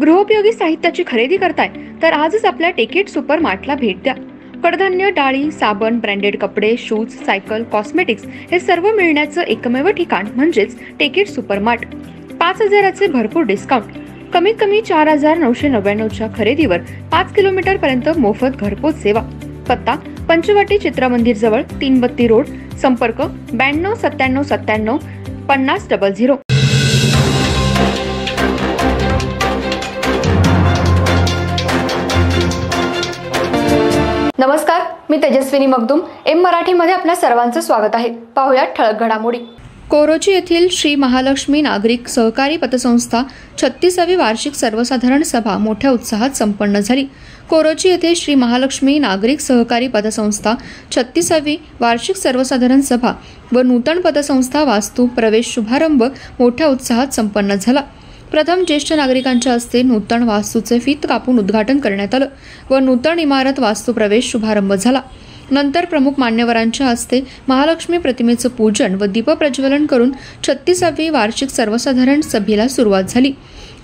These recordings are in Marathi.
गृहोपयोगी साहित्याची खरेदी करताय तर आजच आपल्या टेकेट सुपर मार्टला भेट द्या। कडधान्य, डाळी, साबण, ब्रँडेड कपडे, शूज, सायकल, कॉस्मेटिक्स हे सर्व मिळण्याचं एकमेव ठिकाण म्हणजेच टेकेट सुपर मार्ट। 5,000चे भरपूर डिस्काउंट, कमीत कमी 4,999च्या खरेदीवर 5 किलोमीटर पर्यंत मोफत घरपोच सेवा। पत्ता पंचवटी चित्रमंदिर जवळ, 3 बत्ती रोड। संपर्क 92 97 97 50 00। नमस्कार, मी तेजस्विनी मगदूम। एम मराठीमध्ये आपल्या सर्वांचं स्वागत आहे। पाहूया ठळक घडामोडी। कोरोची येथील श्री महालक्ष्मी नागरिक सहकारी पतसंस्था 36वी वार्षिक सर्वसाधारण सभा मोठ्या उत्साहात संपन्न झाली। कोरोची येथे श्री महालक्ष्मी नागरिक सहकारी पतसंस्था 36वी वार्षिक सर्वसाधारण सभा व नूतन पतसंस्था वास्तू प्रवेश शुभारंभ मोठ्या उत्साहात संपन्न झाला। प्रथम ज्येष्ठ नागरिकांच्या हस्ते नूतन वास्तूचे फीत कापून उद्घाटन करण्यात आलं व नूतन इमारत वास्तू प्रवेश शुभारंभ झाला। नंतर प्रमुख मान्यवरांच्या हस्ते महालक्ष्मी प्रतिमेचं पूजन व दीपप्रज्वलन करून 36वी वार्षिक सर्वसाधारण सभेला सुरुवात झाली।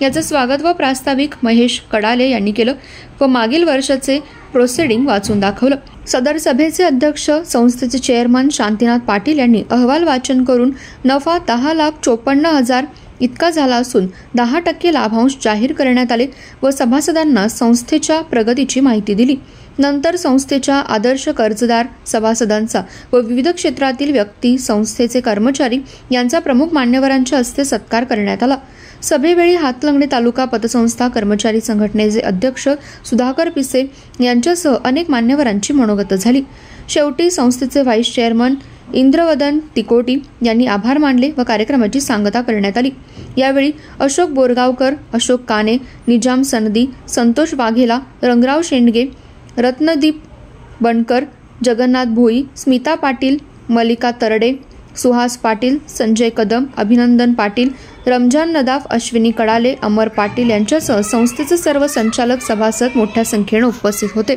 याचं स्वागत व प्रास्ताविक महेश कडाले यांनी केलं व मागील वर्षाचे प्रोसिडिंग वाचून दाखवलं। सदर सभेचे अध्यक्ष संस्थेचे चेअरमन शांतीनाथ पाटील यांनी अहवाल वाचन करून नफा 10,54,000 इतका झाला असून 10% लाभांश जाहीर करण्यात आले व सभासदांना संस्थेच्या प्रगतीची माहिती दिली। नंतर संस्थेच्या आदर्श कर्जदार सभासदांचा व विविध क्षेत्रातील व्यक्ती, संस्थेचे कर्मचारी यांचा प्रमुख मान्यवरांच्या हस्ते सत्कार करण्यात आला। सभेवेळी हातलंगणे तालुका पतसंस्था कर्मचारी संघटनेचे अध्यक्ष सुधाकर पिसे यांच्यासह अनेक मान्यवरांची मनोगत झाली। शेवटी संस्थेचे व्हाईस चेअरमन इंद्रवदन तिकोटी यांनी आभार मानले व कार्यक्रमाची सांगता करण्यात आली। यावेळी अशोक बोरगावकर, अशोक काने, निजाम सनदी, संतोष वाघेला, रंगराव शेंडगे, रत्नदीप बनकर, जगन्नाथ भोई, स्मिता पाटील, मलिका तरडे, सुहास पाटील, संजय कदम, अभिनंदन पाटील, रमजान नदाफ, अश्विनी कडाले, अमर पाटील यांच्यासह संस्थेचे सर्व संचालक, सभासद मोठ्या संख्येने उपस्थित होते।